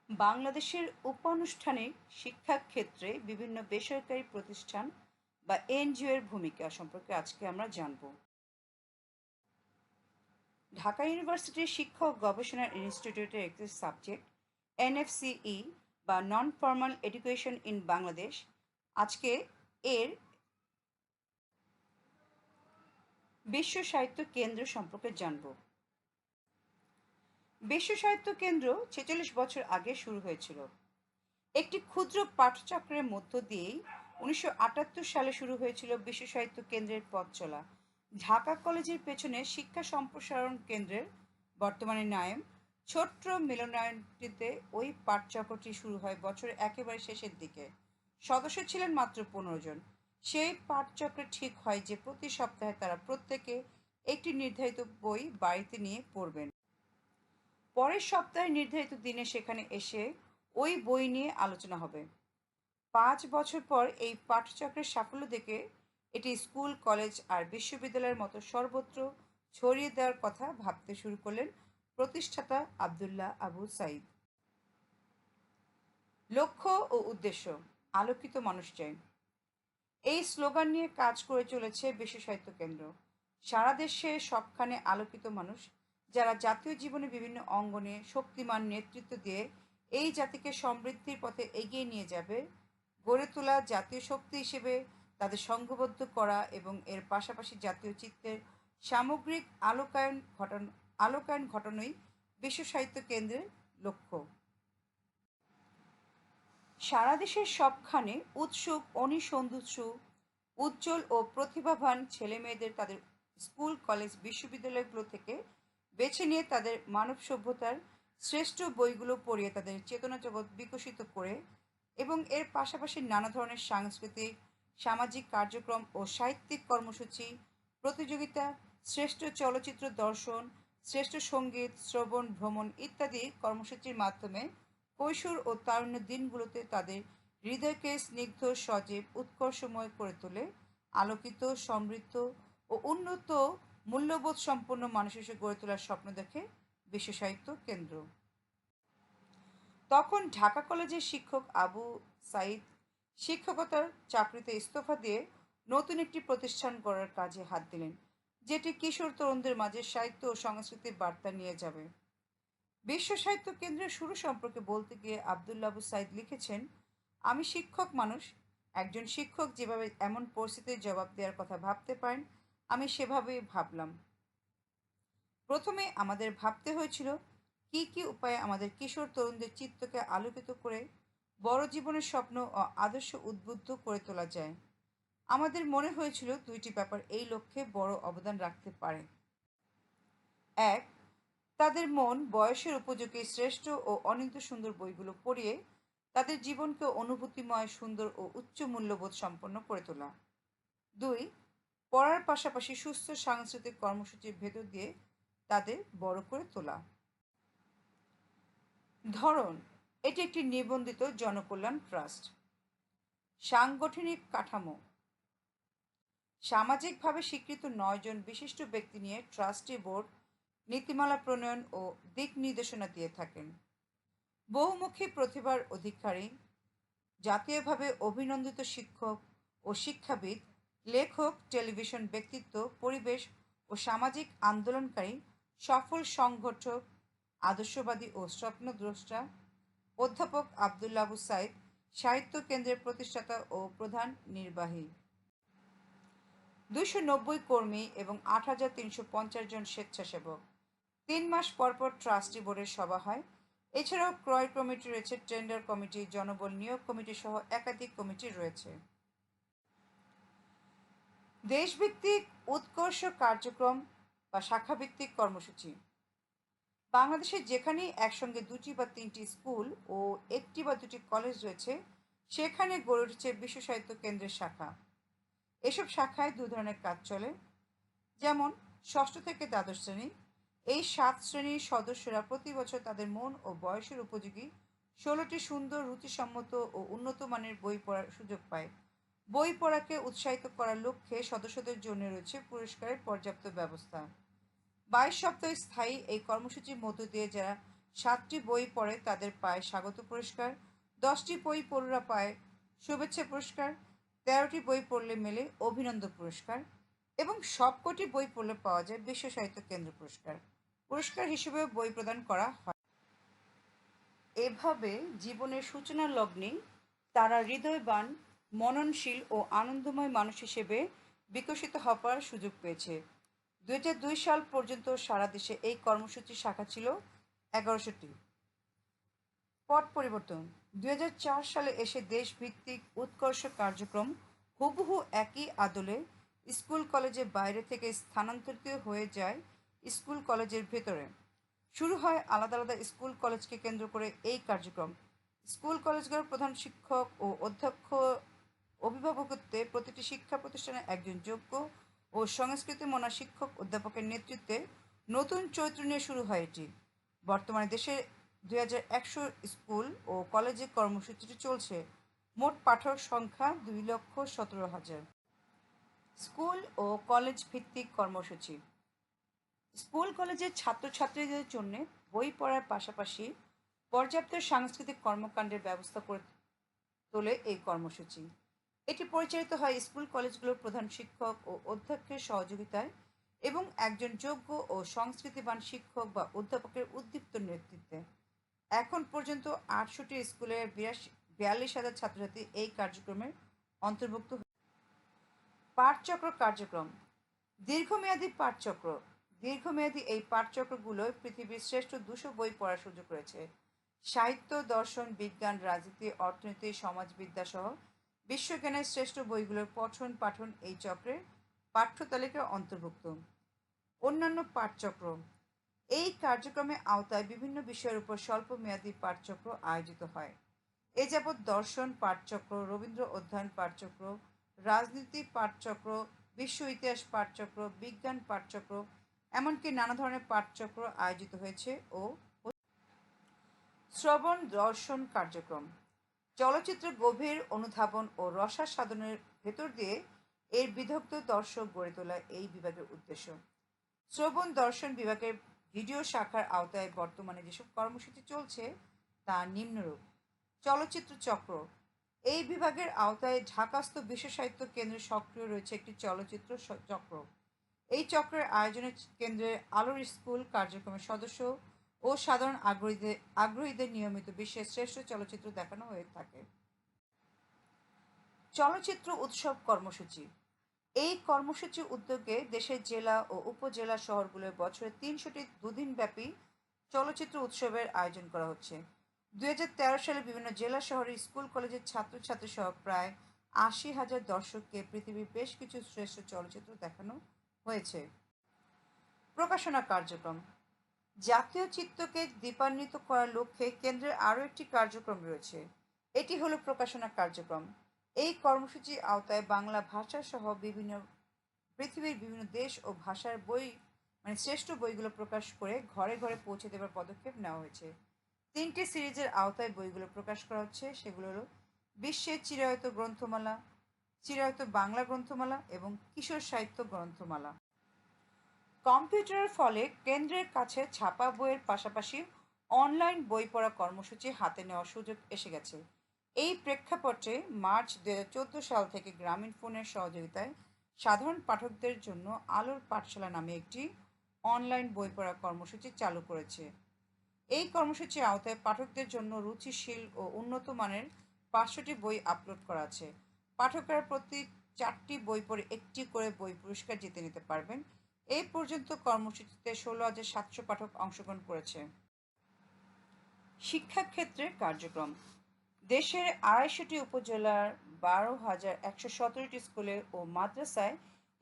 বাংলাদেশের উপানুষ্ঠানিক শিক্ষা ক্ষেত্রে বিভিন্ন বেসরকারি প্রতিষ্ঠান বা এনজিও এর ভূমিকা সম্পর্কে আজকে আমরা জানব। ঢাকা ইউনিভার্সিটির শিক্ষা ও গবেষণা ইনস্টিটিউটের একটি সাবজেক্ট এনএফসিই বা non formal education in Bangladesh. আজকে এর বিশ্ব সাহিত্য কেন্দ্র সম্পর্কে জানব। বিশ্ব সাহিত্য কেন্দ্র ৪৬ বছর আগে শুরু হয়েছিল। একটি ক্ষুদ্র পাঠচক্রের মধ্য দিয়েই ১৯৭৮ সালে শুরু হয়েছিল বিশ্ব সাহিত্য কেন্দ্রের পথ চলা। ঢাকা কলেজের পেছনে শিক্ষা সম্প্রসারণ কেন্দ্রের বর্তমানে নায়েম ছোট্ট মিলনায়নটিতে ওই পাঠচক্রটি শুরু হয় বছরের একেবারে শেষের দিকে। সদস্য ছিলেন মাত্র ১৫ জন। সেই পাঠচক্রে ঠিক হয় যে প্রতি সপ্তাহে তারা প্রত্যেকে একটি নির্ধারিত বই বাড়িতে নিয়ে পড়বেন। পরের সপ্তাহে নির্ধারিত দিনে সেখানে এসে ওই বই নিয়ে আলোচনা হবে। ৫ বছর পর এই পাঠচক্রের সাফল্য দেখে এটি স্কুল, কলেজ আর বিশ্ববিদ্যালয়ের মতো সর্বত্র ছড়িয়ে দেওয়ার কথা ভাবতে শুরু করলেন প্রতিষ্ঠাতা আবদুল্লাহ আবু সাইদ। লক্ষ্য ও উদ্দেশ্য: আলোকিত মানুষ চাই। এই স্লোগান নিয়ে কাজ করে চলেছে বিশ্ব সাহিত্য কেন্দ্র। সারা দেশে সবখানে আলোকিত মানুষ, যারা জাতীয় জীবনে বিভিন্ন অঙ্গনে শক্তিমান নেতৃত্ব দিয়ে এই জাতিকে সমৃদ্ধির পথে এগিয়ে নিয়ে যাবে। গড়ে তোলা জাতীয় শক্তি হিসেবে তাদের সংঘবদ্ধ করা এবং এর পাশাপাশি জাতীয় চিত্রের সামগ্রিক আলোকায়ন ঘটানোই বিশ্ব সাহিত্য কেন্দ্রের লক্ষ্য। সারা দেশের সবখানে উৎসুক, অনিসন্ধুৎসু, উজ্জ্বল ও প্রতিভাবান ছেলেমেয়েদের তাদের স্কুল, কলেজ, বিশ্ববিদ্যালয়গুলো থেকে বেছে নিয়ে তাদের মানব সভ্যতার শ্রেষ্ঠ বইগুলো পড়িয়ে তাদের চেতনা জগৎ বিকশিত করে এবং এর পাশাপাশি নানা ধরনের সাংস্কৃতিক, সামাজিক কার্যক্রম ও সাহিত্যিক কর্মসূচি, প্রতিযোগিতা, শ্রেষ্ঠ চলচ্চিত্র দর্শন, শ্রেষ্ঠ সঙ্গীত, শ্রবণ, ভ্রমণ ইত্যাদি কর্মসূচির মাধ্যমে কৈশোর ও তারুণ্যের দিনগুলোতে তাদের হৃদয়কে স্নিগ্ধ, সজীব, উৎকর্ষময় করে তোলে। আলোকিত, সমৃদ্ধ ও উন্নত মূল্যবোধ সম্পন্ন মানুষ হিসেবে গড়ে তোলার স্বপ্ন দেখে বিশ্ব সাহিত্য কেন্দ্র। তখন ঢাকা কলেজের শিক্ষক আবু সাইদ শিক্ষকতার চাকরিতে ইস্তফা দিয়ে নতুন একটি প্রতিষ্ঠান গড়ার কাজে হাত দিলেন, যেটি কিশোর তরুণদের মাঝে সাহিত্য ও সংস্কৃতির বার্তা নিয়ে যাবে। বিশ্ব সাহিত্য কেন্দ্রের শুরু সম্পর্কে বলতে গিয়ে আবদুল্লাহ আবু সাইদ লিখেছেন, আমি শিক্ষক মানুষ। একজন শিক্ষক যেভাবে এমন পরিস্থিতির জবাব দেওয়ার কথা ভাবতে পারেন, আমি সেভাবেই ভাবলাম। প্রথমে আমাদের ভাবতে হয়েছিল কি কি উপায়ে আমাদের কিশোর তরুণদের চিত্তকে আলোকিত করে বড় জীবনের স্বপ্ন ও আদর্শ উদ্বুদ্ধ করে তোলা যায়। আমাদের মনে হয়েছিল দুইটি ব্যাপার এই লক্ষ্যে বড় অবদান রাখতে পারে। এক, তাদের মন বয়সের উপযোগী শ্রেষ্ঠ ও অনিত্য সুন্দর বইগুলো পড়িয়ে তাদের জীবনকে অনুভূতিময়, সুন্দর ও উচ্চ মূল্যবোধ সম্পন্ন করে তোলা। দুই, পড়ার পাশাপাশি সুস্থ সাংস্কৃতিক কর্মসূচির ভেতর দিয়ে তাদের বড় করে তোলা। ধরন: এটি একটি নিবন্ধিত জনকল্যাণ ট্রাস্ট। সাংগঠনিক কাঠামো: সামাজিকভাবে স্বীকৃত ৯ জন বিশিষ্ট ব্যক্তি নিয়ে ট্রাস্টি বোর্ড নীতিমালা প্রণয়ন ও দিক নির্দেশনা দিয়ে থাকেন। বহুমুখী প্রতিভার অধিকারী, জাতীয়ভাবে অভিনন্দিত শিক্ষক ও শিক্ষাবিদ, লেখক, টেলিভিশন ব্যক্তিত্ব, পরিবেশ ও সামাজিক আন্দোলনকারী, সফল সংগঠক, আদর্শবাদী ও স্বপ্নদ্রষ্টা। অধ্যাপক আবদুল্লাহ আবু সাইদ, সাহিত্য কেন্দ্রের প্রতিষ্ঠাতা ও প্রধান নির্বাহী। ২৯০ কর্মী এবং ৮,৩৫০ জন স্বেচ্ছাসেবক। ৩ মাস পর পর ট্রাস্টি বোর্ডের সভা হয়। এছাড়াও ক্রয় কমিটি রয়েছে, টেন্ডার কমিটি, জনবল নিয়োগ কমিটি সহ একাধিক কমিটি রয়েছে। দেশভিত্তিক উৎকর্ষ কার্যক্রম বা শাখাভিত্তিক কর্মসূচি: বাংলাদেশে যেখানেই একসঙ্গে ২টি বা ৩টি স্কুল ও ১টি বা ২টি কলেজ রয়েছে, সেখানে গড়ে উঠেছে বিশ্ব সাহিত্য কেন্দ্রের শাখা। এসব শাখায় ২ ধরনের কাজ চলে। যেমন ষষ্ঠ থেকে দ্বাদশ শ্রেণী। এই ৭ শ্রেণীর সদস্যরা প্রতি বছর তাদের মন ও বয়সের উপযোগী ১৬টি সুন্দর, রুচিসম্মত ও উন্নত মানের বই পড়ার সুযোগ পায়। বই পড়াকে উৎসাহিত করার লক্ষ্যে সদস্যদের জন্য রয়েছে পুরস্কারের পর্যাপ্ত ব্যবস্থা। ২২ সপ্তাহ স্থায়ী এই কর্মসূচির মধ্য দিয়ে যারা 7টি বই পড়ে তাদের পায় স্বাগত পুরস্কার, 10টি বই পড়ুরা পায় শুভেচ্ছা পুরস্কার, 13টি বই পড়লে মেলে অভিনন্দন পুরস্কার এবং সবকটি বই পড়লে পাওয়া যায় বিশ্ব সাহিত্য কেন্দ্র পুরস্কার। পুরস্কার হিসেবেও বই প্রদান করা হয়। এভাবে জীবনের সূচনা লগ্নে তারা হৃদয়বান, মননশীল ও আনন্দময় মানুষ হিসেবে বিকশিত হবার সুযোগ পেয়েছে। 2002 সাল পর্যন্ত সারা দেশে এই কর্মসূচির শাখা ছিল 1100টি। পট পরিবর্তন 2004 সালে এসে দেশভিত্তিক উৎকর্ষ কার্যক্রম হুবহু একই আদলে স্কুল কলেজের বাইরে থেকে স্থানান্তরিত হয়ে যায় স্কুল কলেজের ভেতরে। শুরু হয় আলাদা আলাদা স্কুল কলেজকে কেন্দ্র করে এই কার্যক্রম। স্কুল কলেজগুলোর প্রধান শিক্ষক ও অধ্যক্ষ অভিভাবকত্বে প্রতিটি শিক্ষা প্রতিষ্ঠানে একজন যোগ্য ও সংস্কৃতিমনা শিক্ষক অধ্যাপকের নেতৃত্বে নতুন চরিত্র নিয়ে শুরু হয় এটি। বর্তমানে দেশে 2100 স্কুল ও কলেজে কর্মসূচিটি চলছে। মোট পাঠক সংখ্যা 2,17,000। স্কুল ও কলেজ ভিত্তিক কর্মসূচি। স্কুল কলেজের ছাত্রছাত্রীদের জন্য বই পড়ার পাশাপাশি পর্যাপ্ত সাংস্কৃতিক কর্মকাণ্ডের ব্যবস্থা করে তোলে এই কর্মসূচি। এটি পরিচালিত হয় স্কুল কলেজগুলোর প্রধান শিক্ষক ও অধ্যক্ষের সহযোগিতায় এবং একজন যোগ্য ও সংস্কৃতিবান শিক্ষক বা অধ্যাপকের উদ্দীপ্ত নেতৃত্বে। এখন পর্যন্ত 800টি স্কুলের 42,000 ছাত্রছাত্রী এই কার্যক্রমের অন্তর্ভুক্ত। পাঠচক্র কার্যক্রম। দীর্ঘমেয়াদী পাঠচক্র। দীর্ঘমেয়াদী এই পাঠচক্রগুলোয় পৃথিবীর শ্রেষ্ঠ 200 বই পড়ার সুযোগ রয়েছে। সাহিত্য, দর্শন, বিজ্ঞান, রাজনীতি, অর্থনীতি, সমাজবিদ্যা সহ বিশ্বজ্ঞানের শ্রেষ্ঠ বইগুলোর পঠন পাঠন এই চক্রের পাঠ্য তালিকায় অন্তর্ভুক্ত। অন্যান্য পাঠচক্র। এই কার্যক্রমের আওতায় বিভিন্ন বিষয়ের উপর স্বল্প মেয়াদী পাঠচক্র আয়োজিত হয়। এ যাবৎ দর্শন পাঠচক্র, রবীন্দ্র অধ্যয়ন পাঠচক্র, রাজনীতি পাঠচক্র, বিশ্ব ইতিহাস পাঠচক্র, বিজ্ঞান পাঠচক্র, এমনকি নানা ধরনের পাঠচক্র আয়োজিত হয়েছে। ও শ্রবণ দর্শন কার্যক্রম। চলচ্চিত্র গভীর অনুধাবন ও রসাস্বাদনের ভেতর দিয়ে এর বিদগ্ধ দর্শক গড়ে তোলা এই বিভাগের উদ্দেশ্য। শ্রবণ দর্শন বিভাগের ভিডিও শাখার আওতায় বর্তমানে যেসব কর্মসূচি চলছে তা নিম্নরূপ। চলচ্চিত্র চক্র। এই বিভাগের আওতায় ঢাকাস্থ বিশ্ব সাহিত্য কেন্দ্রে সক্রিয় রয়েছে একটি চলচ্চিত্র চক্র। এই চক্রের আয়োজনে কেন্দ্রের আলোর স্কুল কার্যক্রমের সদস্য ও সাধারণ আগ্রহীদের নিয়মিত বিশ্বের শ্রেষ্ঠ চলচ্চিত্র দেখানো হয়ে থাকে। চলচ্চিত্র উৎসব কর্মসূচি। এই কর্মসূচির উদ্যোগে দেশের জেলা ও উপজেলা শহরগুলোয় বছরে 300টি দুদিনব্যাপী চলচ্চিত্র উৎসবের আয়োজন করা হচ্ছে। 2013 সালে বিভিন্ন জেলা শহরে স্কুল কলেজের ছাত্রছাত্রী সহ প্রায় 80,000 দর্শককে পৃথিবীর বেশ কিছু শ্রেষ্ঠ চলচ্চিত্র দেখানো হয়েছে। প্রকাশনা কার্যক্রম। জাতীয় চিত্রকে দীপান্বিত করার লক্ষ্যে কেন্দ্রের আরও একটি কার্যক্রম রয়েছে। এটি হলো প্রকাশনা কার্যক্রম। এই কর্মসূচির আওতায় বাংলা ভাষা সহ পৃথিবীর বিভিন্ন দেশ ও ভাষার বই শ্রেষ্ঠ বইগুলো প্রকাশ করে ঘরে ঘরে পৌঁছে দেওয়ার পদক্ষেপ নেওয়া হয়েছে। 3টি সিরিজের আওতায় বইগুলো প্রকাশ করা হচ্ছে। সেগুলো হলো বিশ্বের চিরায়ত গ্রন্থমালা, চিরায়ত বাংলা গ্রন্থমালা এবং কিশোর সাহিত্য গ্রন্থমালা। কম্পিউটারের ফলে কেন্দ্রের কাছে ছাপা বইয়ের পাশাপাশি অনলাইন বই পড়া কর্মসূচি হাতে নেওয়ার সুযোগ এসে গেছে। এই প্রেক্ষাপটে মার্চ 2014 সাল থেকে গ্রামীণ ফোনের সহযোগিতায় সাধারণ পাঠকদের জন্য আলোর পাঠশালা নামে একটি অনলাইন বই পড়া কর্মসূচি চালু করেছে। এই কর্মসূচির আওতায় পাঠকদের জন্য রুচিশীল ও উন্নত মানের 500টি বই আপলোড করা আছে। পাঠকরা প্রতি 4টি বই পড়ে একটি করে বই পুরস্কার জিতে নিতে পারবেন। এই পর্যন্ত কর্মসূচিতে 16,700 পাঠক অংশগ্রহণ করেছে। শিক্ষাক্ষেত্রে কার্যক্রম। দেশের 250টি উপজেলার 12,117টি স্কুলে ও মাদ্রাসায়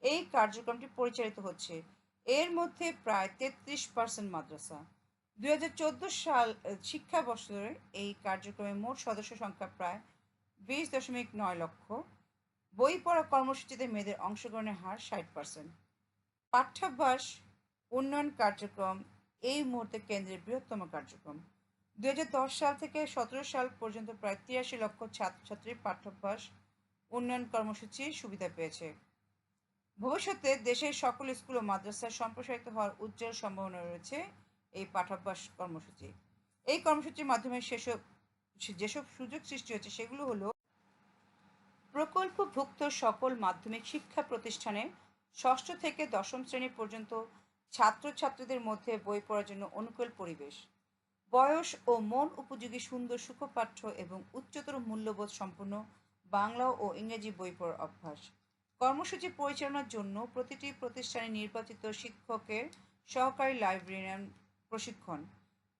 এই কার্যক্রমটি পরিচালিত হচ্ছে। এর মধ্যে প্রায় 33% মাদ্রাসা। 2014 সাল শিক্ষাবর্ষে এই কার্যক্রমে মোট সদস্য সংখ্যা প্রায় 20.9 লক্ষ। বই পড়া কর্মসূচিতে মেয়েদের অংশগ্রহণের হার 60%। পাঠ্যাভ্যাস উন্নয়ন কার্যক্রম এই মুহূর্তে কেন্দ্রের বৃহত্তম কার্যক্রম। 2010 সাল থেকে 17 সাল পর্যন্ত প্রায় 83 লক্ষ ছাত্রছাত্রীর পাঠ্যাভ্যাস উন্নয়ন কর্মসূচির সুবিধা পেয়েছে। ভবিষ্যতে দেশের সকল স্কুল ও মাদ্রাসায় সম্প্রসারিত হওয়ার উজ্জ্বল সম্ভাবনা রয়েছে এই পাঠ্যাভ্যাস কর্মসূচি। এই কর্মসূচির মাধ্যমে যেসব সুযোগ সৃষ্টি হচ্ছে সেগুলো হলো প্রকল্পভুক্ত সকল মাধ্যমিক শিক্ষা প্রতিষ্ঠানে ষষ্ঠ থেকে দশম শ্রেণী পর্যন্ত ছাত্রছাত্রীদের মধ্যে বই পড়ার জন্য অনুকূল পরিবেশ, বয়স ও মন উপযোগী সুন্দর সুখপাঠ্য এবং উচ্চতর মূল্যবোধ সম্পন্ন বাংলা ও ইংরেজি বই পড়ার অভ্যাস। কর্মসূচি পরিচালনার জন্য প্রতিটি প্রতিষ্ঠানে নির্বাচিত শিক্ষকের সহকারী লাইব্রেরিয়ান প্রশিক্ষণ,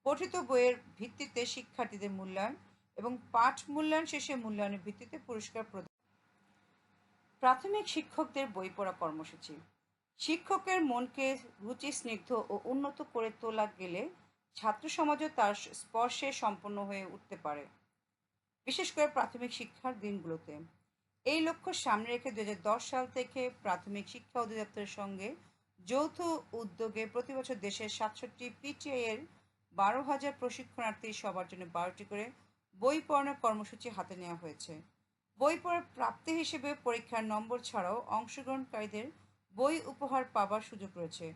পঠিত বইয়ের ভিত্তিতে শিক্ষার্থীদের মূল্যায়ন এবং পাঠ মূল্যায়ন শেষে মূল্যায়নের ভিত্তিতে পুরস্কার প্রদান। প্রাথমিক শিক্ষকদের বই পড়া কর্মসূচি। শিক্ষকের মনকে রুচি স্নিগ্ধ ও উন্নত করে তোলা গেলে ছাত্র সমাজও তার স্পর্শে সম্পন্ন হয়ে উঠতে পারে, বিশেষ করে প্রাথমিক শিক্ষার দিনগুলোতে। এই লক্ষ্য সামনে রেখে 2010 সাল থেকে প্রাথমিক শিক্ষা অধিদপ্তরের সঙ্গে যৌথ উদ্যোগে প্রতি বছর দেশের 67 পিটিআই এর 12,000 প্রশিক্ষণার্থী সবার জন্য 12টি করে বই পড়ানোর কর্মসূচি হাতে নেওয়া হয়েছে। বই পড়ার প্রাপ্তি হিসেবে পরীক্ষার নম্বর ছাড়াও অংশগ্রহণকারীদের বই উপহার পাবার সুযোগ রয়েছে।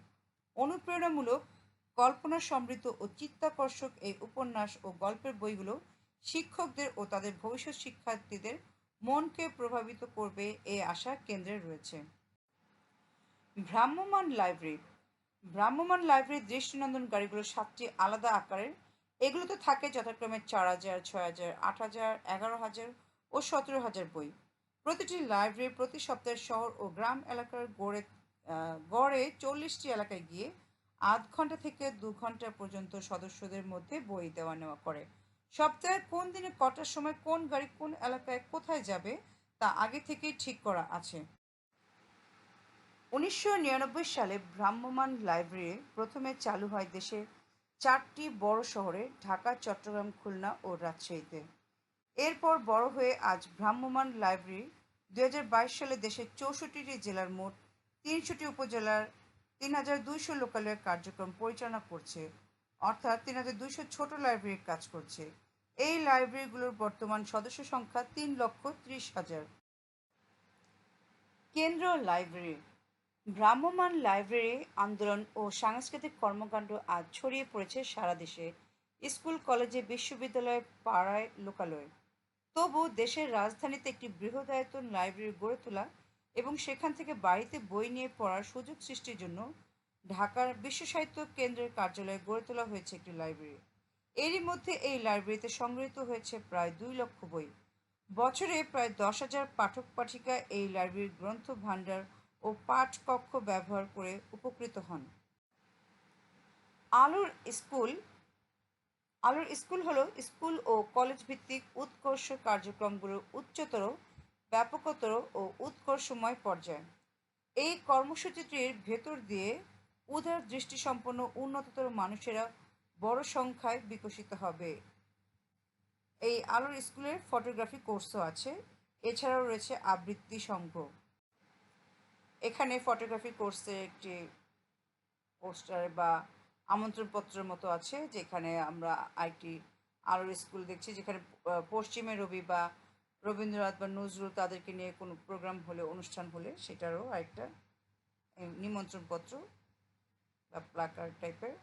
অনুপ্রেরণামূলক, কল্পনা সমৃদ্ধ ও চিত্তাকর্ষক এই উপন্যাস ও গল্পের বইগুলো শিক্ষকদের ও তাদের ভবিষ্যৎ শিক্ষার্থীদের মনকে প্রভাবিত করবে এই আশা কেন্দ্রে রয়েছে। ভ্রাম্যমাণ লাইব্রেরি। ভ্রাম্যমাণ লাইব্রেরির দৃষ্টিনন্দন গাড়িগুলো 7টি আলাদা আকারের। এগুলোতে থাকে যথাক্রমে 4,000, 6,000, 8,000, 11,000 ও 17,000 বই। প্রতিটি লাইব্রেরি প্রতি সপ্তাহে শহর ও গ্রাম এলাকার গড়ে 40টি এলাকায় গিয়ে আধ ঘন্টা থেকে 2 ঘন্টা পর্যন্ত সদস্যদের মধ্যে বই দেওয়া নেওয়া করে। সপ্তাহের কোন দিনে কটার সময় কোন গাড়ি কোন এলাকায় কোথায় যাবে তা আগে থেকেই ঠিক করা আছে। 1999 সালে ভ্রাম্যমাণ লাইব্রেরি প্রথমে চালু হয় দেশের 4টি বড় শহরে ঢাকা, চট্টগ্রাম, খুলনা ও রাজশাহীতে। এরপর বড় হয়ে আজ ভ্রাম্যমাণ লাইব্রেরি 2022 সালে দেশের 64টি জেলার মোট 300টি উপজেলার 3,200 লোকালয়ের কার্যক্রম পরিচালনা করছে, অর্থাৎ 3,200 ছোট লাইব্রেরির কাজ করছে। এই লাইব্রেরিগুলোর বর্তমান সদস্য সংখ্যা 3,30,000। কেন্দ্র লাইব্রেরি। ভ্রাম্যমাণ লাইব্রেরি আন্দোলন ও সাংস্কৃতিক কর্মকাণ্ড আজ ছড়িয়ে পড়েছে সারা দেশে, স্কুল, কলেজে, বিশ্ববিদ্যালয়ে, পাড়ায়, লোকালয়ে। তবু দেশের রাজধানীতে একটি বৃহদায়তন লাইব্রেরি গড়ে তোলা এবং সেখান থেকে বাড়িতে বই নিয়ে পড়ার সুযোগ সৃষ্টির জন্য ঢাকার বিশ্ব সাহিত্য কেন্দ্রের কার্যালয়ে গড়ে তোলা হয়েছে একটি লাইব্রেরি। এরই মধ্যে এই লাইব্রেরিতে সংগৃহীত হয়েছে প্রায় 2 লক্ষ বই। বছরে প্রায় 10,000 পাঠক পাঠিকা এই লাইব্রেরির গ্রন্থ ভাণ্ডার ও পাঠ কক্ষ ব্যবহার করে উপকৃত হন। আলোর স্কুল। আলোর স্কুল হলো স্কুল ও কলেজ ভিত্তিক উৎকর্ষ কার্যক্রমগুলোর উচ্চতর, ব্যাপকতর ও উৎকর্ষময় পর্যায়। এই কর্মসূচিটির ভেতর দিয়ে উদার দৃষ্টিসম্পন্ন উন্নততর মানুষেরা বড় সংখ্যায় বিকশিত হবে। এই আলোর স্কুলের ফটোগ্রাফি কোর্সও আছে, এছাড়াও রয়েছে আবৃত্তি সংঘ। এখানে ফটোগ্রাফি কোর্সের একটি পোস্টার বা আমন্ত্রণপত্রের মতো আছে, যেখানে আমরা আরেকটি আলোর স্কুল দেখছি, যেখানে পশ্চিমে রবি বা রবীন্দ্রনাথ বা নজরুল তাদেরকে নিয়ে কোনো প্রোগ্রাম হলে, অনুষ্ঠান হলে সেটারও আরেকটা নিমন্ত্রণপত্র বা প্লাকার্ড টাইপের।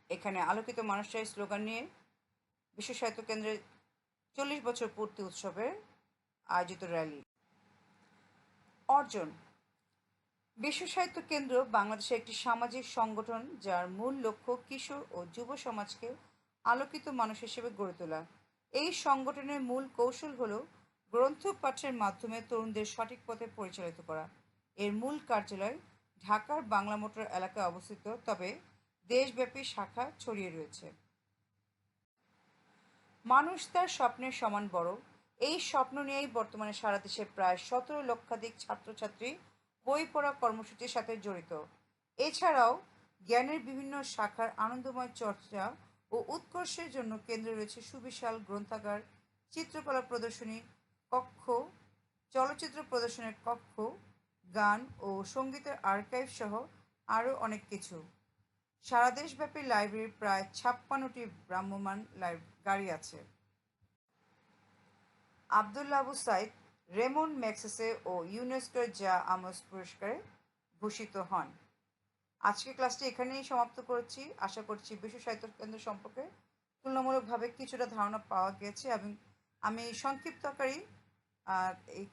এখানে আলোকিত মানুষরাই স্লোগান নিয়ে বিশ্ব সাহিত্য কেন্দ্রের 40 বছর পূর্তি উৎসবের আয়োজিত র্যালি। অর্জন। বিশ্ব সাহিত্য কেন্দ্র বাংলাদেশের একটি সামাজিক সংগঠন যার মূল লক্ষ্য কিশোর ও যুব সমাজকে আলোকিত মানুষ হিসেবে গড়ে তোলা। এই সংগঠনের মূল কৌশল হল গ্রন্থ পাঠের মাধ্যমে তরুণদের সঠিক পথে পরিচালিত করা। এর মূল কার্যালয় ঢাকার বাংলা মোটর এলাকায় অবস্থিত, তবে দেশব্যাপী শাখা ছড়িয়ে রয়েছে। মানুষ তার স্বপ্নের সমান বড়, এই স্বপ্ন নিয়েই বর্তমানে সারা দেশে প্রায় 17 লক্ষাধিক ছাত্রছাত্রী বই পড়া কর্মসূচির সাথে জড়িত। এছাড়াও জ্ঞানের বিভিন্ন শাখার আনন্দময় চর্চা ও উৎকর্ষের জন্য কেন্দ্রে রয়েছে সুবিশাল গ্রন্থাগার, চিত্রকলা প্রদর্শনী কক্ষ, চলচ্চিত্র প্রদর্শনের কক্ষ, গান ও সঙ্গীতের আর্কাইভ সহ আরও অনেক কিছু। সারা দেশব্যাপী লাইব্রেরির প্রায় 56টি ভ্রাম্যমাণ গাড়ি আছে। আবদুল্লাহ আবু সাইদ রেমন ম্যাগসেসে ও ইউনেস্কোর যা আমস পুরস্কারে ভূষিত হন। আজকে ক্লাসটি এখানেই সমাপ্ত করছি। আশা করছি বিশ্ব সাহিত্য কেন্দ্র সম্পর্কে তুলনামূলকভাবে কিছুটা ধারণা পাওয়া গেছে, এবং আমি সংক্ষিপ্ত আকারেই এই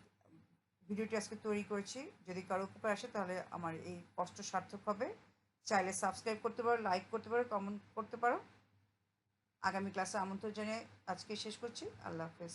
ভিডিওটি আজকে তৈরি করেছি। যদি কারো উপকার আসে তাহলে আমার এই কষ্ট সার্থক হবে। চাইলে সাবস্ক্রাইব করতে পারো, লাইক করতে পারো, কমেন্ট করতে পারো। আগামী ক্লাসে আমন্ত্রণ জানিয়ে আজকে শেষ করছি। আল্লাহ হাফেজ।